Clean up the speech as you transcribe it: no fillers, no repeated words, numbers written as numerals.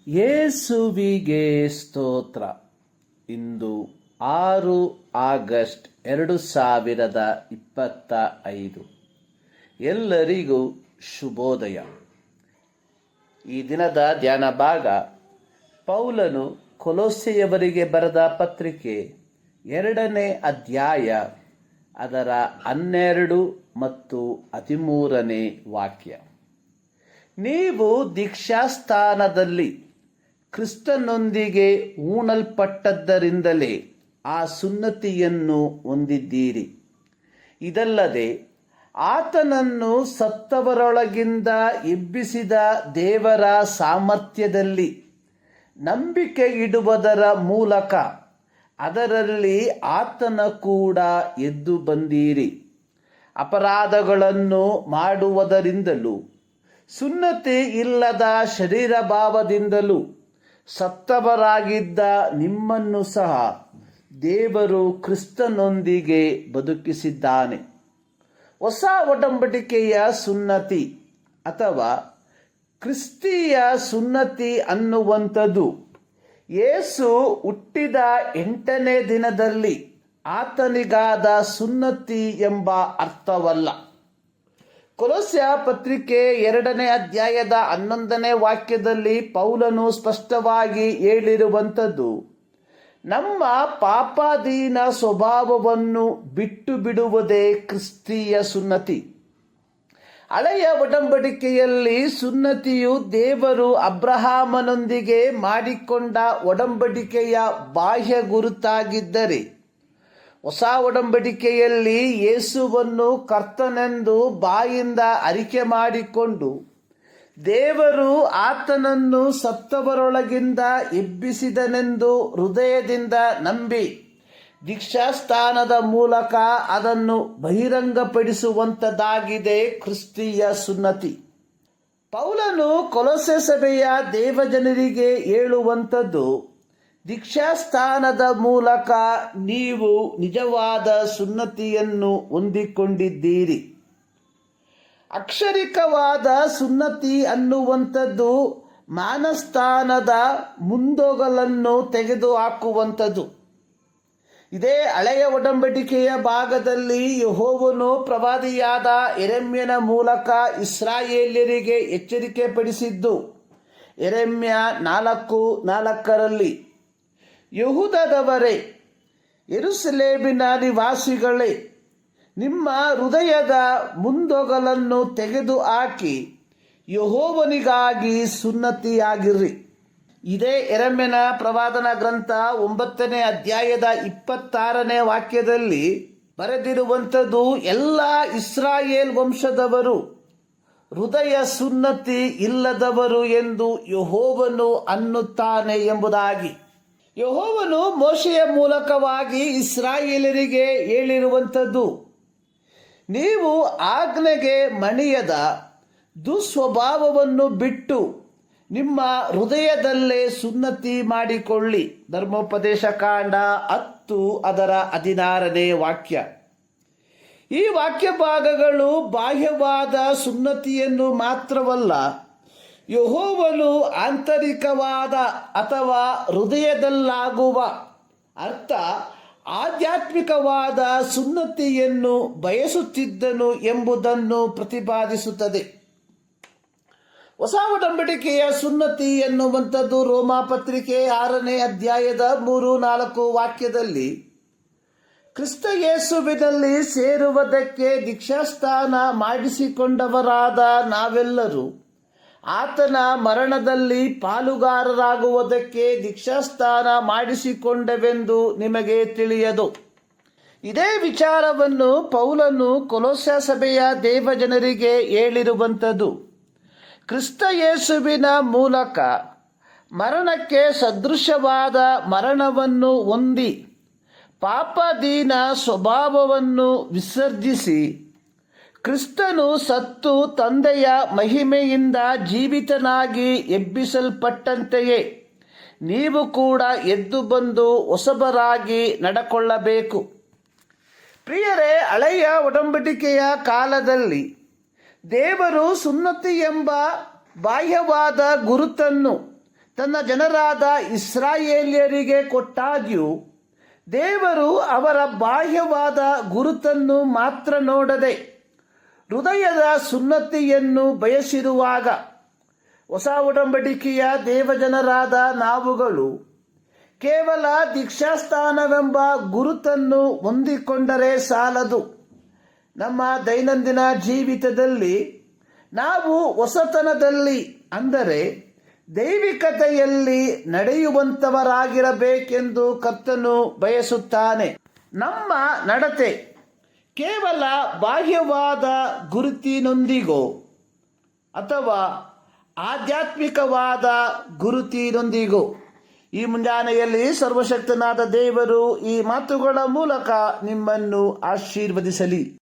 ಯೇಸುವಿಗೆ ಸ್ತೋತ್ರ. ಇಂದು 6 ಆಗಸ್ಟ್ 2025. ಎಲ್ಲರಿಗೂ ಶುಭೋದಯ. ಈ ದಿನದ ಧ್ಯಾನ ಭಾಗ ಪೌಲನು ಕೊಲೊಸ್ಸೆಯವರಿಗೆ ಬರೆದ ಪತ್ರಿಕೆ 2ನೇ ಅಧ್ಯಾಯ ಅದರ 12 ಮತ್ತು 13ನೇ ವಾಕ್ಯ. ನೀವು ದೀಕ್ಷಾಸ್ಥಾನದಲ್ಲಿ ಕ್ರಿಸ್ತನೊಂದಿಗೆ ಹೂಣಲ್ಪಟ್ಟದ್ದರಿಂದಲೇ ಆ ಸುನ್ನತಿಯನ್ನು ಹೊಂದಿದ್ದೀರಿ. ಇದಲ್ಲದೆ ಆತನನ್ನು ಸತ್ತವರೊಳಗಿಂದ ಎಬ್ಬಿಸಿದ ದೇವರ ಸಾಮರ್ಥ್ಯದಲ್ಲಿ ನಂಬಿಕೆ ಇಡುವುದರ ಮೂಲಕ ಅದರಲ್ಲಿ ಆತನ ಕೂಡ ಎದ್ದು ಬಂದೀರಿ. ಅಪರಾಧಗಳನ್ನು ಮಾಡುವುದರಿಂದಲೂ ಸುನ್ನತಿ ಇಲ್ಲದ ಶರೀರ ಭಾವದಿಂದಲೂ ಸತ್ತವರಾಗಿದ್ದ ನಿಮ್ಮನ್ನು ಸಹ ದೇವರು ಕ್ರಿಸ್ತನೊಂದಿಗೆ ಬದುಕಿಸಿದ್ದಾನೆ. ಹೊಸ ಒಡಂಬಡಿಕೆಯ ಸುನ್ನತಿ ಅಥವಾ ಕ್ರಿಸ್ತೀಯ ಸುನ್ನತಿ ಅನ್ನುವಂಥದ್ದು ಯೇಸು ಹುಟ್ಟಿದ 8ನೇ ದಿನದಲ್ಲಿ ಆತನಿಗಾದ ಸುನ್ನತಿ ಎಂಬ ಅರ್ಥವಲ್ಲ. ಕೊಲೊಸ್ಸೆ ಪತ್ರಿಕೆ 2ನೇ ಅಧ್ಯಾಯದ 11ನೇ ವಾಕ್ಯದಲ್ಲಿ ಪೌಲನು ಸ್ಪಷ್ಟವಾಗಿ ಹೇಳಿರುವಂಥದ್ದು, ನಮ್ಮ ಪಾಪಾಧೀನ ಸ್ವಭಾವವನ್ನು ಬಿಟ್ಟು ಬಿಡುವುದೇ ಕ್ರಿಸ್ತೀಯ ಸುನ್ನತಿ. ಹಳೆಯ ಒಡಂಬಡಿಕೆಯಲ್ಲಿ ಸುನ್ನತಿಯು ದೇವರು ಅಬ್ರಹಾಮನೊಂದಿಗೆ ಮಾಡಿಕೊಂಡ ಒಡಂಬಡಿಕೆಯ ಬಾಹ್ಯ ಗುರುತಾಗಿದ್ದರೆ, ಹೊಸ ಒಡಂಬಡಿಕೆಯಲ್ಲಿ ಯೇಸುವನ್ನು ಕರ್ತನೆಂದು ಬಾಯಿಂದ ಅರಿಕೆ ಮಾಡಿಕೊಂಡು ದೇವರು ಆತನನ್ನು ಸತ್ತವರೊಳಗಿಂದ ಎಬ್ಬಿಸಿದನೆಂದು ಹೃದಯದಿಂದ ನಂಬಿ ದೀಕ್ಷಾಸ್ಥಾನದ ಮೂಲಕ ಅದನ್ನು ಬಹಿರಂಗಪಡಿಸುವಂಥದ್ದಾಗಿದೆ ಕ್ರಿಸ್ತೀಯ ಸುನ್ನತಿ. ಪೌಲನು ಕೊಲೊಸ್ಸೆ ಸಭೆಯ ದೇವಜನರಿಗೆ ಹೇಳುವಂಥದ್ದು, ದೀಕ್ಷಾಸ್ಥಾನದ ಮೂಲಕ ನೀವು ನಿಜವಾದ ಸುನ್ನತಿಯನ್ನು ಹೊಂದಿಕೊಂಡಿದ್ದೀರಿ. ಅಕ್ಷರಿಕವಾದ ಸುನ್ನತಿ ಅನ್ನುವಂಥದ್ದು ಮಾನಸ್ಥಾನದ ಮುಂದೊಗಲನ್ನು ತೆಗೆದುಹಾಕುವಂಥದ್ದು. ಇದೇ ಹಳೆಯ ಒಡಂಬಡಿಕೆಯ ಭಾಗದಲ್ಲಿ ಯೆಹೋವನು ಪ್ರವಾದಿಯಾದ ಯೆರೆಮ್ಯನ ಮೂಲಕ ಇಸ್ರಾಯೇಲ್ಯರಿಗೆ ಎಚ್ಚರಿಕೆ ಪಡಿಸಿದ್ದು. ಯೆರೆಮ್ಯ 4:4 ಯೆಹೂದದವರೇ, ಯೆರೂಸಲೇಮಿನ ನಿವಾಸಿಗಳೇ, ನಿಮ್ಮ ಹೃದಯದ ಮುಂದೊಗಲನ್ನು ತೆಗೆದುಹಾಕಿ ಯೆಹೋವನಿಗಾಗಿ ಸುನ್ನತಿಯಾಗಿರ್ರಿ. ಇದೇ ಯೆರೆಮ್ಯನ ಪ್ರವಾದನ ಗ್ರಂಥ 9ನೇ ಅಧ್ಯಾಯದ 26ನೇ ವಾಕ್ಯದಲ್ಲಿ ಬರೆದಿರುವಂಥದ್ದು, ಎಲ್ಲ ಇಸ್ರಾಯೇಲ್ ವಂಶದವರು ಹೃದಯ ಸುನ್ನತಿ ಇಲ್ಲದವರು ಎಂದು ಯೆಹೋವನು ಅನ್ನುತ್ತಾನೆ ಎಂಬುದಾಗಿ. ಯೆಹೋವನು ಮೋಶೆಯ ಮೂಲಕವಾಗಿ ಇಸ್ರಾಯೇಲರಿಗೆ ಹೇಳಿರುವಂಥದ್ದು, ನೀವು ಆಜ್ಞೆಗೆ ಮಣಿಯದ ದುಸ್ವಭಾವವನ್ನು ಬಿಟ್ಟು ನಿಮ್ಮ ಹೃದಯದಲ್ಲೇ ಸುನ್ನತಿ ಮಾಡಿಕೊಳ್ಳಿ. ಧರ್ಮೋಪದೇಶ ಕಾಂಡ 10 ಅದರ 16ನೇ ವಾಕ್ಯ. ಈ ವಾಕ್ಯ ಭಾಗಗಳು ಬಾಹ್ಯವಾದ ಸುನ್ನತಿಯನ್ನು ಮಾತ್ರವಲ್ಲ, ಯೆಹೋವನು ಆಂತರಿಕವಾದ ಅಥವಾ ಹೃದಯದಲ್ಲಾಗುವ ಅರ್ಥ ಆಧ್ಯಾತ್ಮಿಕವಾದ ಸುನ್ನತಿಯನ್ನು ಬಯಸುತ್ತಿದ್ದನು ಎಂಬುದನ್ನು ಪ್ರತಿಪಾದಿಸುತ್ತದೆ. ಹೊಸ ಒಡಂಬಡಿಕೆಯ ಸುನ್ನತಿ ಎನ್ನುವಂಥದ್ದು ರೋಮಾಪತ್ರಿಕೆ 6ನೇ ಅಧ್ಯಾಯದ 3-4 ವಾಕ್ಯದಲ್ಲಿ ಕ್ರಿಸ್ತ ಯೇಸುವಿನಲ್ಲಿ ಸೇರುವುದಕ್ಕೆ ದೀಕ್ಷಾಸ್ಥಾನ ಮಾಡಿಸಿಕೊಂಡವರಾದ ನಾವೆಲ್ಲರೂ ಆತನ ಮರಣದಲ್ಲಿ ಪಾಲುಗಾರರಾಗುವುದಕ್ಕೆ ದೀಕ್ಷಾಸ್ಥಾನ ಮಾಡಿಸಿಕೊಂಡೆವೆಂದು ನಿಮಗೆ ತಿಳಿಯದು. ಇದೇ ವಿಚಾರವನ್ನು ಪೌಲನು ಕೊಲೊಸ್ಸೆ ಸಭೆಯ ದೇವಜನರಿಗೆ ಹೇಳಿರುವಂಥದ್ದು. ಕ್ರಿಸ್ತ ಯೇಸುವಿನ ಮೂಲಕ ಮರಣಕ್ಕೆ ಸದೃಶವಾದ ಮರಣವನ್ನು ಹೊಂದಿ ಪಾಪಾಧೀನ ಸ್ವಭಾವವನ್ನು ವಿಸರ್ಜಿಸಿ ಕ್ರಿಸ್ತನು ಸತ್ತು ತಂದೆಯ ಮಹಿಮೆಯಿಂದ ಜೀವಿತನಾಗಿ ಎಬ್ಬಿಸಲ್ಪಟ್ಟಂತೆಯೇ ನೀವು ಕೂಡ ಎದ್ದು ಬಂದು ಹೊಸಬರಾಗಿ ನಡಕೊಳ್ಳಬೇಕು. ಪ್ರಿಯರೇ, ಹಳೆಯ ಒಡಂಬಡಿಕೆಯ ಕಾಲದಲ್ಲಿ ದೇವರು ಸುನ್ನತಿ ಎಂಬ ಬಾಹ್ಯವಾದ ಗುರುತನ್ನು ತನ್ನ ಜನರಾದ ಇಸ್ರಾಯೇಲ್ಯರಿಗೆ ಕೊಟ್ಟಾಗ್ಯೂ ದೇವರು ಅವರ ಬಾಹ್ಯವಾದ ಗುರುತನ್ನು ಮಾತ್ರ ನೋಡದೆ ಹೃದಯದ ಸುನ್ನತಿಯನ್ನು ಬಯಸಿರುವಾಗ ಹೊಸ ಒಡಂಬಡಿಕೆಯ ದೇವಜನರಾದ ನಾವುಗಳು ಕೇವಲ ದೀಕ್ಷಾಸ್ಥಾನವೆಂಬ ಗುರುತನ್ನು ಹೊಂದಿಕೊಂಡರೆ ಸಾಲದು. ನಮ್ಮ ದೈನಂದಿನ ಜೀವಿತದಲ್ಲಿ ನಾವು ಹೊಸತನದಲ್ಲಿ ಅಂದರೆ ದೈವಿಕತೆಯಲ್ಲಿ ನಡೆಯುವಂಥವರಾಗಿರಬೇಕೆಂದು ಕರ್ತನು ಬಯಸುತ್ತಾನೆ. ನಮ್ಮ ನಡತೆ ಕೇವಲ ಬಾಹ್ಯವಾದ ಗುರುತಿನೊಂದಿಗೋ ಅಥವಾ ಆಧ್ಯಾತ್ಮಿಕವಾದ ಗುರುತಿನೊಂದಿಗೋ ಈ ಮುಂಜಾನೆಯಲ್ಲಿ ಸರ್ವಶಕ್ತನಾದ ದೇವರು ಈ ಮಾತುಗಳ ಮೂಲಕ ನಿಮ್ಮನ್ನು ಆಶೀರ್ವದಿಸಲಿ.